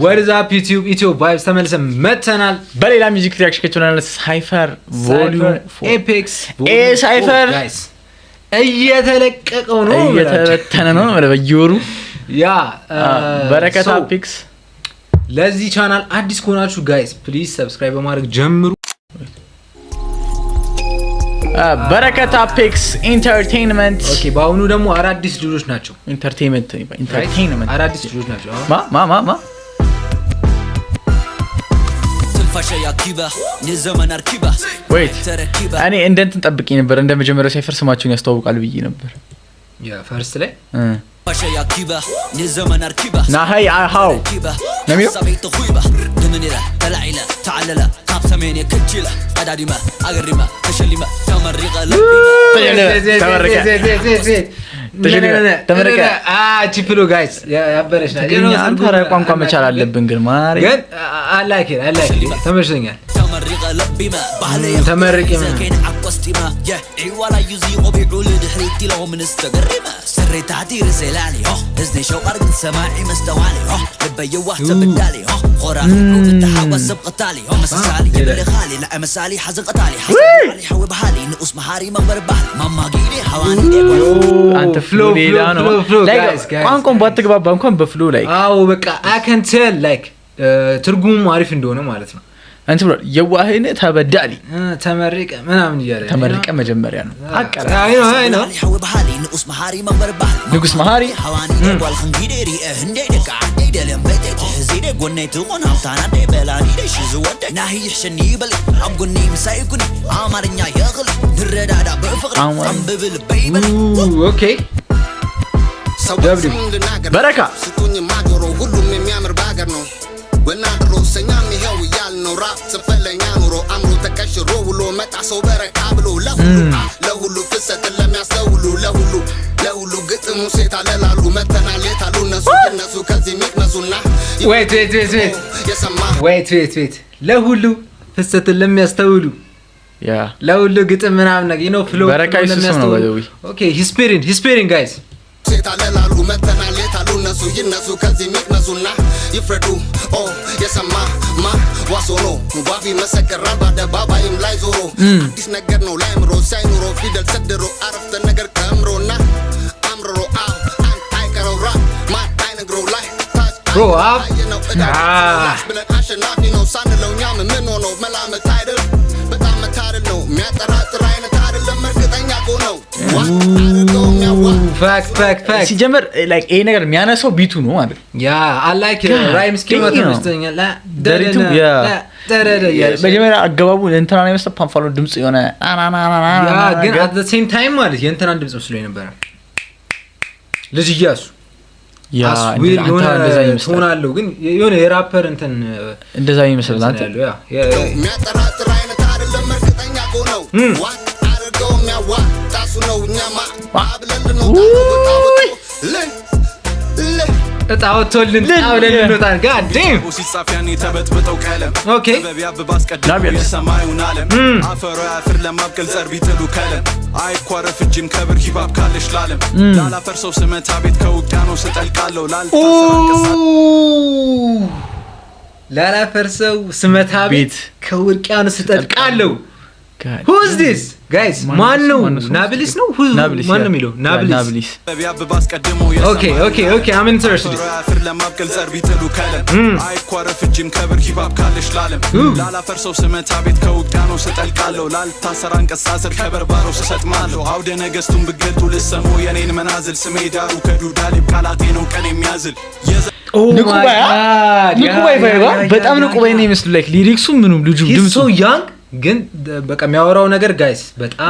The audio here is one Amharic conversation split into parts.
What is up YouTube? ኢትዮ ቫይብስ ተመልሰን መተናል በሌላ ሚውዚክ ሪአክሽን ከቻናል ሳይፈር ቮሊዩም 4 ኤፒክስ ሳይፈር ጋይስ እየተለቀቀው ነው እየተበተነ ነው በየወሩ ያ በረከት አፒክስ ለዚህ ቻናል አዲስ ከሆናችሁ ጋይስ ፕሊዝ ሰብስክራይብ በማድረግ ጀምሩ በረከት አፒክስ ኢንተርቴይንመንት ኦኬ ባሁኑ ደግሞ አራዲስ ልጆች ናቸው ኢንተርቴይንመንት አራዲስ ልጆች ናቸው ማ فاشيا كيبا نزمن اركيبا ويت እኔ እንደንትን ጠብቄ ነበር እንደመጀመሪያው ሳይፈር ስማቸውን ያስተዋውቃል ብዬ ነበር ያ ፈርስት ላይ فاشيا كيبا نزمن اركيبا ናሃይ ሃው ነሚዮ سبيت خويبا دمنيرا تلعيلا تعاللا خاب سميني كجيلا اداديما اغريما تشليما تمريقا ተመረቀ ቺፕሎ ጋይስ ያበረሽ ነው ግን አንተ ቋንቋ መቻል አለብን ግን ማሪ ግን አላኪ ተመሽኛል ተመረቀ كاين عقستيما يا ايوالا يزي وبيعول دحريتي لو من استقرما سري تعدير زلالي ها اذني شو قرق سماعي مستوالي ها لبي وحت بدالي ها خرافي وبتحاول سبقتالي ها مسالي يبلي خالي لا مسالي حزن قتالي حزن حوي بحالي نقص محاري مغبر بحالي ماما قيلي حواني አንተ ፍሎ ሌላ ነው ላይክ ቋንቋን ባትግባባ እንኳን በፍሎ ላይክ አው በቃ I can tell like ትርጉሙ አሪፍ እንደሆነ ማለት ነው አንተ ብሎ የዋህነ ተበዳሊ ተመረቀ ምናምን ይያለ ተመረቀ መጀመሪያ ነው አቀራ አይ ነው حوي بحالي نقص محاري مغبر بحالي ንጉስ መሃሪ حواني يقول خنجيدي هندي دك عدي دلم بيتي تهزيدي قني تقون همتانا دي بلاني دي شيزو ودك ناهي يحشني بلي عبقني مسايقني عمارنيا يغلي نردادا بفقري عم ببل بيبل اوكي በረካ ስጡኝ ማጆሮ ሁሉም የሚያምር ባገር ነው ወናድሮ ሰኛም ይሄው ያልኖ ራፕ ተፈለኛ ኑሮ አምሮ ተከሽሮ ውሎ መጣ ሰው በረካ ብሎ ለሁሉ ፍሰት ለሚያስተውሉ ለሁሉ ግጥሙ ሴት አለላሉ መተናል የታሉ እነሱ ከዚህ ሚቅነሱና wait ለሁሉ ፍሰት ለሚያስተውሉ ያ ለሁሉ ግጥም ምናምን ነገር ነው ፍሎ በረካ ለሚያስተውሉ ኦኬ ሂስፔሪን ጋይስ ሴት አለላሉ መተናል የታሉ እነሱ ከዚህ ሚቅነሱና ይፍረዱ የሰማ ዋሶኖ ባፊ መሰከራል በአደባባይም ላይ ዞሮ አዲስ ነገር ነው ላይምሮ ሳይኖሮ ፊደል ሰድሮ አረፍተ ነገር ከምሮና አምርሮ አይቀረው ራፕ አይነግረው ላይ bro up ብለን አሸናፊ ነው ሳንለው እኛም የምንሆነው መላመት አይደል በጣም መታደል ነው የሚያጠራጥር አይነት አይደለም እርግጠኛ ነው fact ሲጀመር ላይክ ይሄ ነገር የሚያነሳው ቢቱ ነው ማለት ያ I like rhyme scheme ተመስተኛል ደሪቱ ያ በጀመራ አገባቡ እንትና ነው መስጠት ፓንፋሎ ድምጽ የሆነ ያ ግን at the same time ማለት የእንትናን ድምጽ መስሎኝ ነበር ልጅ እያሱ ያ እንደዛ ይመስላል ሆናለሁ ግን የሆነ የራፐር እንትን እንደዛ ይመስላል አንተ ያ የሚያጠራጥር አይነት አይደለም እርግጠኛ ነው አርገው የሚያዋ ታሱ ነው ኛማ አብለን ነው እጣውቶልን አብለን ነው ጋዴም ሲጻፊያኒ ተበጥብጠው ቀለም ኦኬ በቢያብባስ ቀደም የሰማዩን ዓለም አፈሮ ያፍር ለማብቀል ዘርቢ ጥሉ ከለም አይኳረፍ እጅም ከብር ሂባብ ካለሽ ላለም ላላፈርሰው ስመታ ቤት ከውቅያኖስ ጠልቃለሁ ላላፈርሰው ስመታ ቤት ከውቅያኖስ ጠልቃለሁ Who is this? Guys, ማነው? ናብሊስ ነው? ማነው የሚለው? ናብሊስ. በቢያብባስ ቀደም Okay, I'm interested. አፈር ለማብቀል ዘርቢ ጥሉ ከለም አይኳረፍ እጅም ከብር ሂባብ ካለሽ ላለም ላላፈርሰው ስመታ ቤት ከውቅያኖስ ጠልቃለሁ ላልታሰር አንቀሳስር ከበርባሮ ሰጥማለሁ አውደ ነገስቱን ብገልጡ ልሰሙ የኔን መናዝል ስሜ ዳሩ ከዱዳሊብ ቃላቴ ነው ቀን የሚያዝል ንቁባይ በጣም ንቁባይ ነው የሚመስሉ ላይክ ሊሪክሱ ምኑም ልጁ ድምጹ so young ግን በቃ የሚያወራው ነገር ጋይስ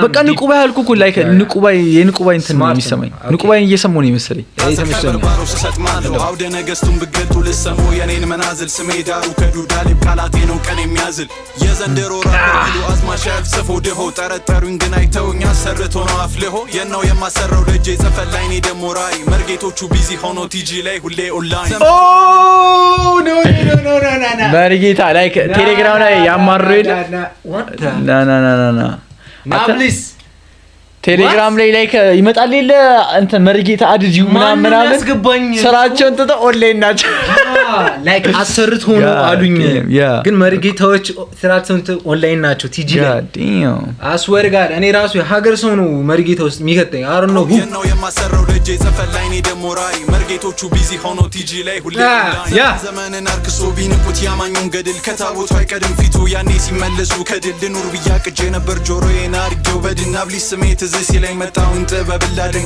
በቃ ንቁባይ አልኩኩ ላይክ ንቁባይ የንቁባይ እንትን ነው የሚሰማኝ ንቁባይ እየሰማው ነው የሚመስለኝ ከበርባሮ ሰጥማለሁ አውደ ነገስቱን ብገልጡ ልሰሙ የኔን መናዝል ስሜ ዳሩ ከዱዳሊብ ቃላቴ ነው ቀን የሚያዝል የዘንደሮ ራሉ አዝማሽ ያልጽፎ ድሆ ጠረጠሩኝ ግን አይተውኝ አሰርቶ ነው አፍልሆ የነው የማሰራው ደጄ ዘፈላኝ እኔ ደሞ ራይ መርጌቶቹ ቢዚ ሆኖ ቲጂ ላይ ሁሌ ኦንላይን no መርጌታ ላይክ ቴሌግራም ላይ ያማሩ ይል ና ናብሊስ ቴሌግራም ላይ ይመጣል ይለ እንተ መርጌታ አድጂው ምናምን ስራቸውን ተተ ኦንላይን ናቸው ላይክ አሰርት ሆኖ አሉኝ ግን መርጌታዎች ትራንስንት ኦንላይን ናቸው ቲጂ ላይ አስወር ጋር እኔ ራሱ የሀገር ሰው ነው መርጌታ ውስጥ የሚከተኝ አር ነው ነው የማሰራው ልጄ ጽፈላይ እኔ ደሞ ራይ መርጌቶቹ ቢዚ ሆኖ ቲጂ ላይ ሁሌ ዘመንን አርክሶ ቢንቁት ያማኙን ገድል ከታቦቱ አይቀድም ፊቱ ያኔ ሲመለሱ ከድል ልኑር ብያቅጄ ነበር ጆሮዬን አርጌው በድን ናብሊስ ስሜት እዚህ ሲለኝ መጣውን ጥበብላደኝ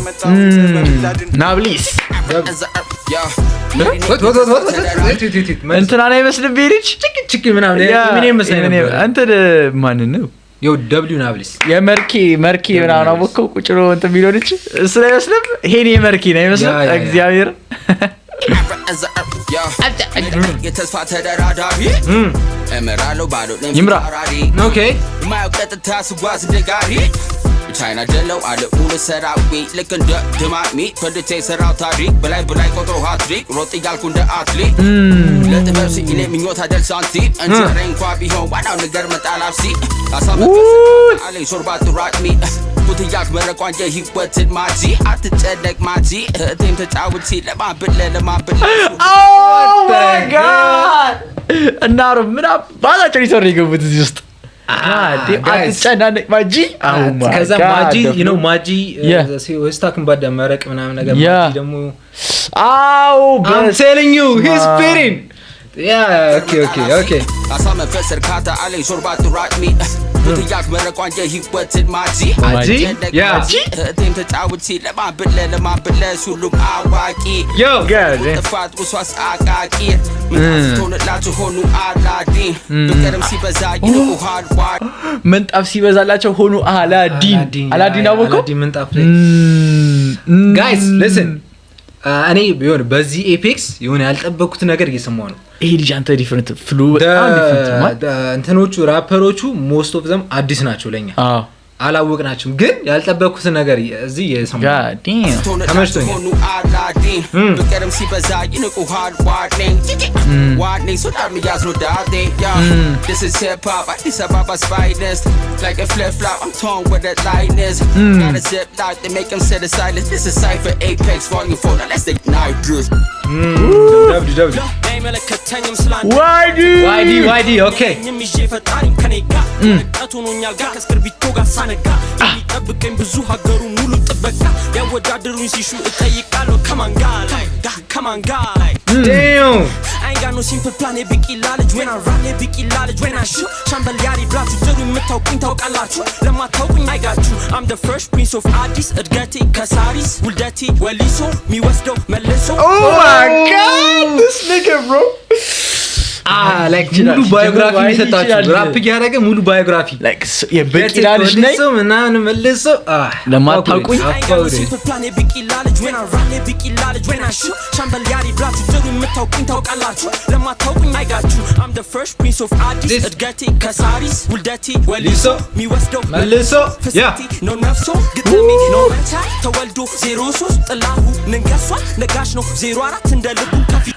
ናብሊስ እንትና ላይ መስል ቢሪች ችክ ምናምን ምን ይመስላል አንተ ማን ነው ዮ ደብሊው ናብሊስ የመርኪ ምናምን አወቀው ቁጭሮ እንትን ቢሎንች እሱ ላይ መስልም ይሄን የመርኪ ነው ይመስል እግዚአብሔር የተስፋ ተደራዳሪ እመራለሁ ባዶ ይምራ ኦኬ ማያውቀጥታ ስጓዝ ደጋሪ ቻይና ደለው አለ ሙሉ ሰራዊ ልክ እንደ ድማሚ ፈንድቴ ሰራው ታሪክ በላይ ቆጥሮ ሃትሪክ ሮጥ ያልኩ እንደ አትሌት ለጥበብ ሲል ምኞት አይደል ሳንቲም እንጀራ እንኳን ቢሆን ዋናው ነገር መጣላፍሲ አለ ሶርባት ራቅሚ ቁጥያክ መረቋንጀ ህይወትን ማጂ አትጨነቅ ማጂ እቴም ተጫውቲ ለማብለ ኦ ማይ ጋድ እና ምን አባላቸው ይሰሩ ይገቡት እዚህ ውስጥ አትጨናነቅ ማጂ ከዛ ማጂ you know ማጂ ወስታክን ባዳ መረቅ ምናምን ነገር ማጂ ደግሞ I'm telling you he's spitting okay አሳመ ፈሰር ካታ አለኝ ሶርባት ራቅሚ ቁጥያክ መረቋንጀ ህይወትን ማጂ እቴም ተጫውቲ ለማብለ ሁሉም አዋቂ ጥፋት ውስዋስ አቃቂ ምንጣፍ ሆኑ አላዲን በቀረም ሲበዛ ይልቁሃል ምንጣፍ ሲበዛላቸው ሆኑ አላዲን አወቀው አላዲን ምንጣፍ ላይ guys listen እኔ ቢሆን በዚህ ኤፔክስ የሆነ ያልጠበቁት ነገር እየሰማው ነው ይሄ ልጅ አንተ ዲፈረንት ፍሉ በጣም ዲፈረንት እንትኖቹ ራፐሮቹ ሞስት ኦፍ ዘም አዲስ ናቸው ለኛ አላወቅናችሁም ግን ያልጠበቁት ነገር እዚህ የሰማው ተመችቶኛል በቀረም ሲበዛ ይልቁሃል ዋርኒንግ ሶዳር ሚያዝ ነው ዳዴ this is hip hop this about my spineless like a flip flop I'm torn with that lightness got a zip lock they make them set the silence this is Cypher Apex volume 4 now let's ignite this መለከተኝም ስላንተ ዋይዲ ኦኬ የሚዤ ፈጣሪም ከኔ ጋር ቀቱኖኛል ጋር ከስክርቢቶ ጋር ሳነጋ የሚጠብቀኝ ብዙ ሀገሩ ሙሉ ጥበቃ ያወዳደሩኝ ሲሹ እጠይቃለሁ ከማን ጋር damn I ain't got no simple plan big knowledge when I run big knowledge when I shoot ሻምበል ያሪ ብላችሁ ጥሩ የምታውቁኝ ታውቃላችሁ ለማታውቁኝ I got you I'm the first prince of Addis እድገቴ ከሳሪስ ውልደቴ ወሊሶ ሚወስደው መልሶ oh my god this nigga bro like ሙሉ ባዮግራፊ ይሰጣችሁ ራፕ ያደረገ ሙሉ ባዮግራፊ like የበቂላ ልጅ ነኝ ምናምን መልሶ ለማታውቁኝ ሻምበል ያሪ ብላችሁ ጥሩ የምታውቁኝ ታውቃላችሁ ለማታውቁኝ I got you I'm the first prince of Addis እድገቴ ከሳሪስ ውልደቴ ወሊሶ ሚወስደው መልሶ ነው ነፍሶ ግጥሜ ነው መቻይ ተወልዶ 03 ጥላሁ ንገሷል ነጋሽ ነው 04 እንደ ልቡ ከፊ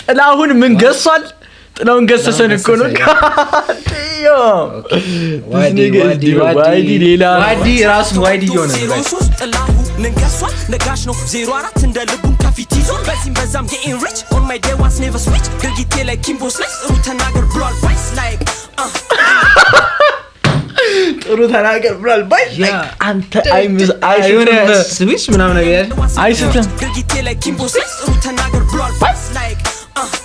ጥላሁን ምን ገሷል ጥላሁን ገሰሰን እኮ ነው ዋይዲ ሌላ ዋይዲ ራሱ ዋይዲ የሆነ ነው ጥላሁ ንገሷል ነጋሽ ነው 04 እንደ ልቡ ከፊት ይዞ በዚህም በዛም getting rich on my day was never switch ድርጊቴ ላይ ኪምቦስ ላይ ጥሩ ተናገር ብሏል ባይስ like ጥሩ ተናገር ብሏል ባይስ like አንተ የሆነ ስዊች ምናምን ነገር አይስትም ድርጊቴ ላይ ኪምቦስ ላይ ጥሩ ተናገር ብሏል ባይስ like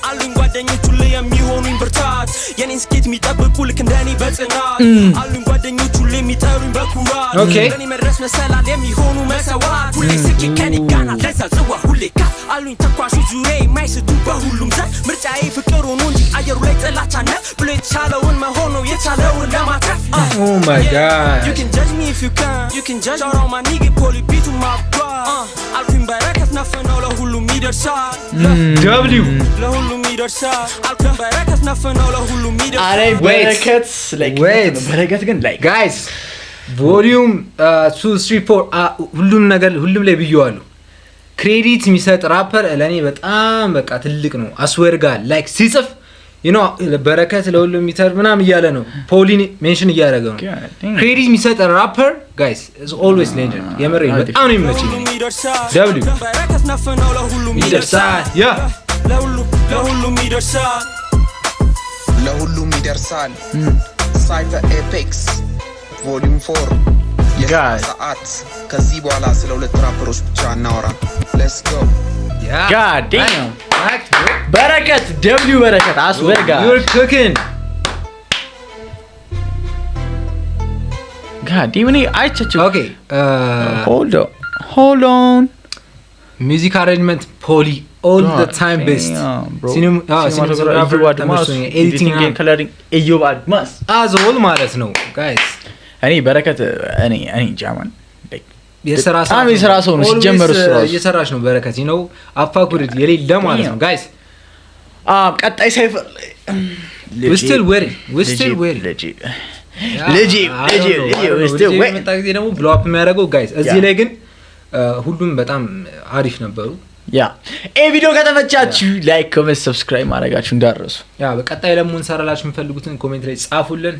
አሉኝ ጓደኞቹ ላይ የሚሆኑኝ ብርታት የኔን ስኬት የሚጠብቁ ልክ እንደኔ በጽናት አሉኝ ጓደኞቹ ላይ የሚጠሩኝ በኩራት ለኔ መድረስ መሰላል የሚሆኑ መሰዋት ሁሌ ስኬት ከኔ ጋር ናት ለዛ ጽዋ ሁሌ ካፍ አሉኝ ተኳሹ ዙሪያ የማይስቱ በሁሉም ዘንድ ምርጫዬ ፍቅር ሆኖ እንጂ አየሩ ላይ ጥላቻ ነው ብሎ የተቻለውን መሆን ነው የቻለውን ለማትረፍ oh my god you can judge me if you can you can judge all my nigga poly beat to my bra አልኩኝ በረከት ነፈነው ለሁሉም ይደርሳል w ለሁሉም ይደርሳል አልኩኝ በረከት ነፈነው ለሁሉም ይደርሳል አሬ በረከት ግን like guys volume 2 3 4 ሁሉም ላይ ብየዋለሁ ክሬዲት የሚሰጥ ራፐር ለኔ በጣም በቃ ትልቅ ነው አስወር ጋር like ሲጽፍ you know በረከት ለሁሉም ይተር ምናምን እያለ ነው ፖሊን ሜንሽን እያደረገ ነው ክሬዲት የሚሰጥ ራፐር guys is always legend የምሬ በጣም ነው የሚመችኝ w በረከት ነፈነው ለሁሉም ይደርሳል ለሁሉም ይደርሳል ለሁሉም ይደርሳል ሳይፈር ኤፔክስ ቮሊዩም 4 ሰዓት ከዚህ በኋላ ስለ ሁለት ራፐሮች ብቻ እናወራ ሌትስ ጎ God damn በረከት ደብሊው በረከት አስወርጋ you're cooking God damn አይቻችሁ okay hold on music arrangement poly all the time best cinematography editing and coloring እዮብ አድማስ as all ማለት ነው guys እኔ በረከት እኔ ጃማን የሥራ ሰው ነው ሲጀመር እሱ ራሱ እየሰራች ነው በረከት ነው አፋኩርድ የሌለ ማለት ነው guys ቀጣይ ሳይፈር we still waiting ልጅ መጣጊዜ ደግሞ ብሎ አፕ የሚያደርገው guys እዚህ ላይ ግን ሁሉም በጣም አሪፍ ነበሩ ያ ቪዲዮ ከተመቻችሁ ላይክ ኮሜንት ሰብስክራይብ ማድረጋችሁ እንዳትረሱ ያ በቀጣይ ለምን እንሰራላችሁ የምትፈልጉትን ኮሜንት ላይ ጻፉልን